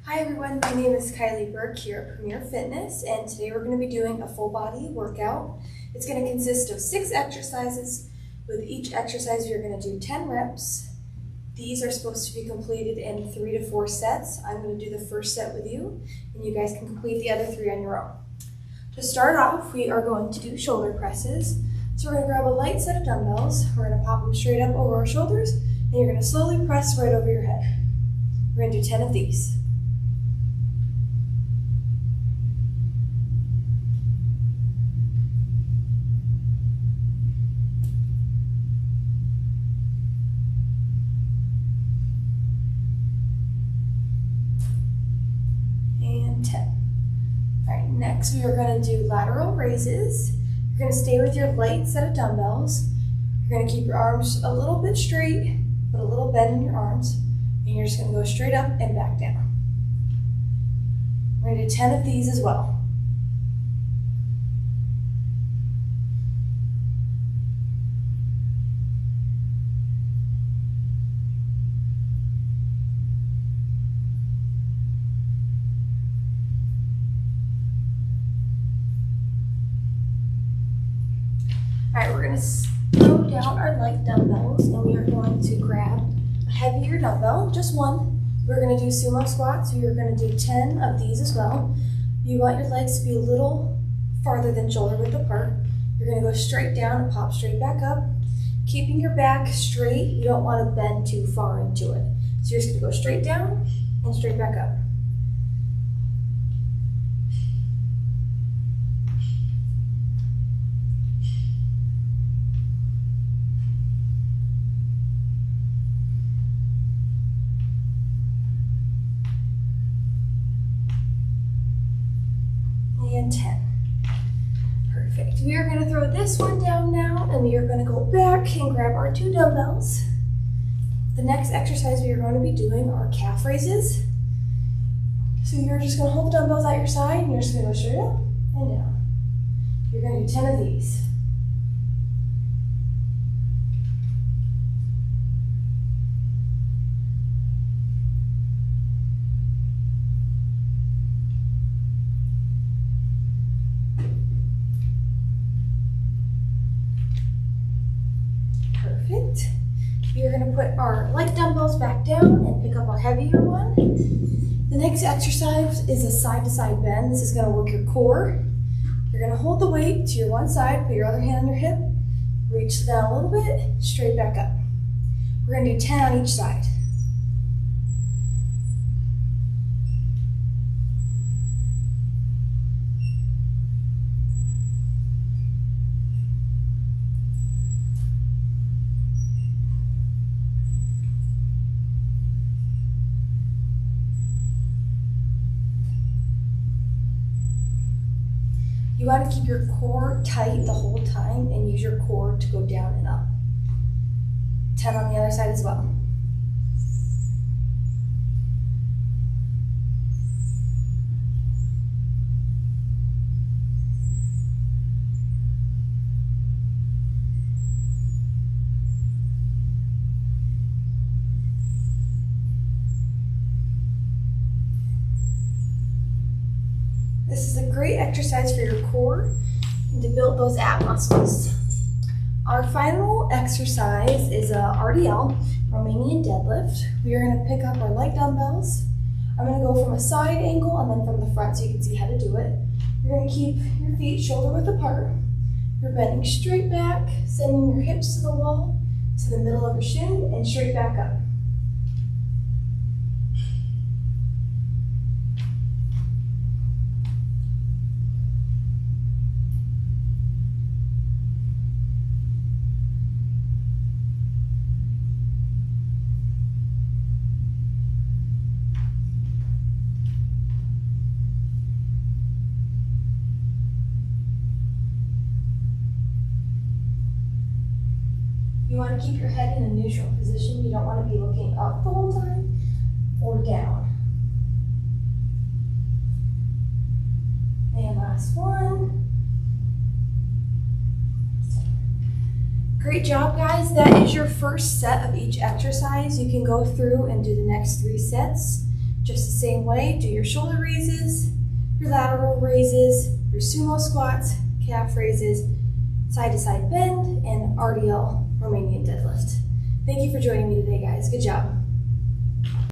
Hi everyone, my name is Kylie here at Premiere Fitness, and today we're going to be doing a full body workout. It's going to consist of 6 exercises. With each exercise you're going to do 10 reps. These are supposed to be completed in 3 to 4 sets. I'm going to do the first set with you, and you guys can complete the other 3 on your own. To start off, we are going to do shoulder presses. So we're going to grab a light set of dumbbells. We're going to pop them straight up over our shoulders, and you're going to slowly press right over your head. We're going to do 10 of these. And 10. All right, next we are going to do lateral raises. You're going to stay with your light set of dumbbells. You're going to keep your arms a little bit straight, but a little bend in your arms, and you're just going to go straight up and back down. We're going to do 10 of these as well. All right, we're going to throw down our light dumbbells, and we are going to grab a heavier dumbbell, just one. We're going to do sumo squats, so you're going to do 10 of these as well. You want your legs to be a little farther than shoulder width apart. You're going to go straight down and pop straight back up. Keeping your back straight, you don't want to bend too far into it. So you're just going to go straight down and straight back up. And 10. Perfect. We are going to throw this one down now, and we are going to go back and grab our 2 dumbbells. The next exercise we are going to be doing are calf raises. So you're just going to hold the dumbbells at your side, and you're just going to go straight up and down. You're going to do 10 of these. Perfect. We are going to put our light dumbbells back down and pick up our heavier one. The next exercise is a side-to-side bend. This is going to work your core. You're going to hold the weight to your one side, put your other hand on your hip, reach down a little bit, straight back up. We're going to do 10 on each side. You want to keep your core tight the whole time and use your core to go down and up. 10 on the other side as well. This is a great exercise for your core and to build those ab muscles. Our final exercise is a RDL, Romanian Deadlift. We are going to pick up our light dumbbells. I'm going to go from a side angle and then from the front so you can see how to do it. You're going to keep your feet shoulder width apart. You're bending straight back, sending your hips to the wall, to the middle of your shin, and straight back up. You want to keep your head in a neutral position. You don't want to be looking up the whole time or down. And last one. Great job, guys. That is your first set of each exercise. You can go through and do the next 3 sets Just the same way, do your shoulder raises, your lateral raises, your sumo squats, calf raises, side to side bend, and RDL Romanian deadlift. Thank you for joining me today, guys. Good job.